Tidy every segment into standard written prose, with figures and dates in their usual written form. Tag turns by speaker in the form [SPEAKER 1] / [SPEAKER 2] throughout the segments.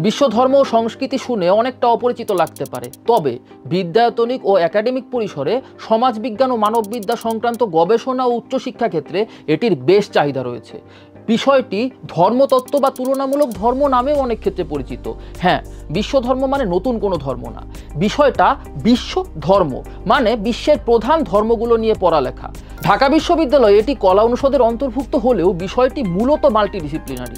[SPEAKER 1] বিশ্ব ধর্ম ও সংস্কৃতি শুনে অনেকটা অপরিচিত লাগতে পারে, তবে বিদ্যায়তনিক ও একাডেমিক পরিসরে সমাজবিজ্ঞান ও মানববিদ্যা সংক্রান্ত গবেষণা ও উচ্চশিক্ষা ক্ষেত্রে এটির বেশ চাহিদা রয়েছে। বিষয়টি ধর্মতত্ত্ব বা তুলনামূলক ধর্ম নামেও অনেক ক্ষেত্রে পরিচিত। হ্যাঁ, বিশ্ব ধর্ম মানে নতুন কোনো ধর্ম না, বিষয়টা বিশ্ব ধর্ম মানে বিশ্বের প্রধান ধর্মগুলো নিয়ে পড়ালেখা। ঢাকা বিশ্ববিদ্যালয়ে এটি কলা অনুষদের অন্তর্ভুক্ত হলেও বিষয়টি মূলত মাল্টিডিসিপ্লিনারি,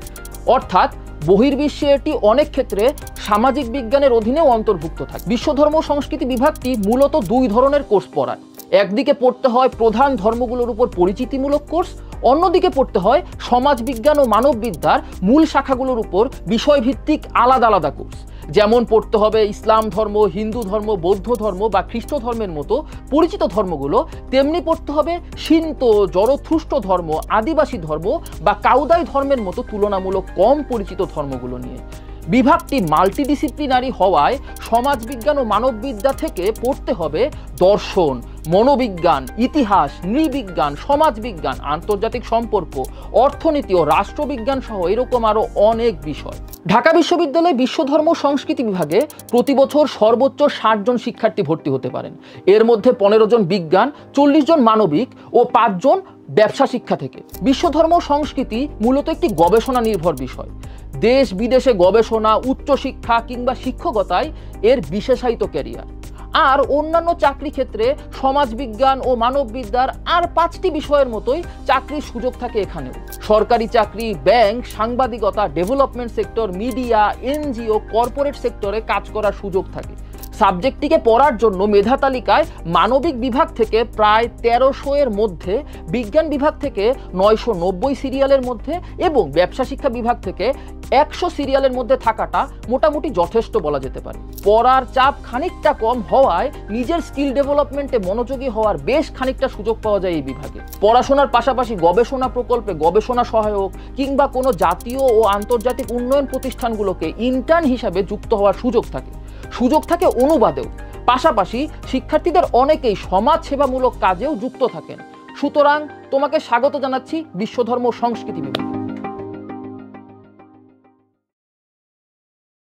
[SPEAKER 1] অর্থাৎ বহির্বিশ্বে এটি অনেক ক্ষেত্রে সামাজিক বিজ্ঞানের অধীনেও অন্তর্ভুক্ত থাকে। বিশ্বধর্ম সংস্কৃতি বিভাগটি মূলত দুই ধরনের কোর্স পড়ায়। একদিকে পড়তে হয় প্রধান ধর্মগুলোর উপর পরিচিতিমূলক কোর্স, অন্যদিকে পড়তে হয় সমাজবিজ্ঞান ও মানববিদ্যার মূল শাখাগুলোর উপর বিষয়ভিত্তিক আলাদা আলাদা কোর্স। যেমন পড়তে হবে ইসলাম ধর্ম, হিন্দু ধর্ম, বৌদ্ধ ধর্ম বা খ্রিস্ট ধর্মের মতো পরিচিত ধর্মগুলো, তেমনি পড়তে হবে শিন্তো, জরথুস্ট ধর্ম, আদিবাসী ধর্ম বা কাউদাই ধর্মের মতো তুলনামূলক কম পরিচিত ধর্মগুলো নিয়ে। বিভাগটি মাল্টিডিসিপ্লিনারি হওয়ায় সমাজবিজ্ঞান ও মানববিদ্যা থেকে পড়তে হবে দর্শন, মনোবিজ্ঞান, ইতিহাস, নৃবিজ্ঞান, সমাজবিজ্ঞান, আন্তর্জাতিক সম্পর্ক, অর্থনীতি ও রাষ্ট্রবিজ্ঞান সহ এরকম আরও অনেক বিষয়। ঢাকা বিশ্ববিদ্যালয়ে বিশ্বধর্ম সংস্কৃতি বিভাগে প্রতি বছর সর্বোচ্চ 60 জন শিক্ষার্থী ভর্তি হতে পারেন। এর মধ্যে 15 জন বিজ্ঞান, 40 জন মানবিক ও 5 জন ব্যবসা শিক্ষা থেকে। বিশ্বধর্ম সংস্কৃতি মূলত একটি গবেষণা নির্ভর বিষয়। দেশ বিদেশে গবেষণা, উচ্চশিক্ষা কিংবা শিক্ষকতায় এর বিশেষায়িত ক্যারিয়ার। আর অন্যান্য চাকরি ক্ষেত্রে সমাজবিজ্ঞান ও মানববিদ্যার আর 5টি বিষয়ের মতোই চাকরির সুযোগ থাকে এখানেও। সরকারি চাকরি, ব্যাংক, সাংবাদিকতা, development sector, media, NGO, corporate সেক্টরে কাজ করার সুযোগ থাকে। সাবজেক্টটিকে পড়ার জন্য মেধা তালিকায় মানবিক বিভাগ থেকে প্রায় 1300 এর মধ্যে, বিজ্ঞান বিভাগ থেকে 990 সিরিয়ালের মধ্যে এবং ব্যবসা শিক্ষা বিভাগ থেকে 100 সিরিয়ালের মধ্যে থাকাটা মোটামুটি যথেষ্ট বলা যেতে পারে। পড়ার চাপ খানিকটা কম হওয়ায় নিজের স্কিল ডেভেলপমেন্টে মনোযোগী হওয়ার বেশ খানিকটা সুযোগ পাওয়া যায় এই বিভাগে। পড়াশোনার পাশাপাশি গবেষণা প্রকল্পে গবেষণা সহায়ক কিংবা কোনো জাতীয় ও আন্তর্জাতিক উন্নয়ন প্রতিষ্ঠানগুলোকে ইন্টার্ন হিসাবে যুক্ত হওয়ার সুযোগ থাকে অনুবাদেও। পাশাপাশি শিক্ষার্থীদের অনেকেই সমাজ সেবামূলক কাজেও যুক্ত থাকেন। সুতরাং তোমাকে স্বাগত জানাচ্ছি বিশ্বধর্ম সংস্কৃতি বিভাগে।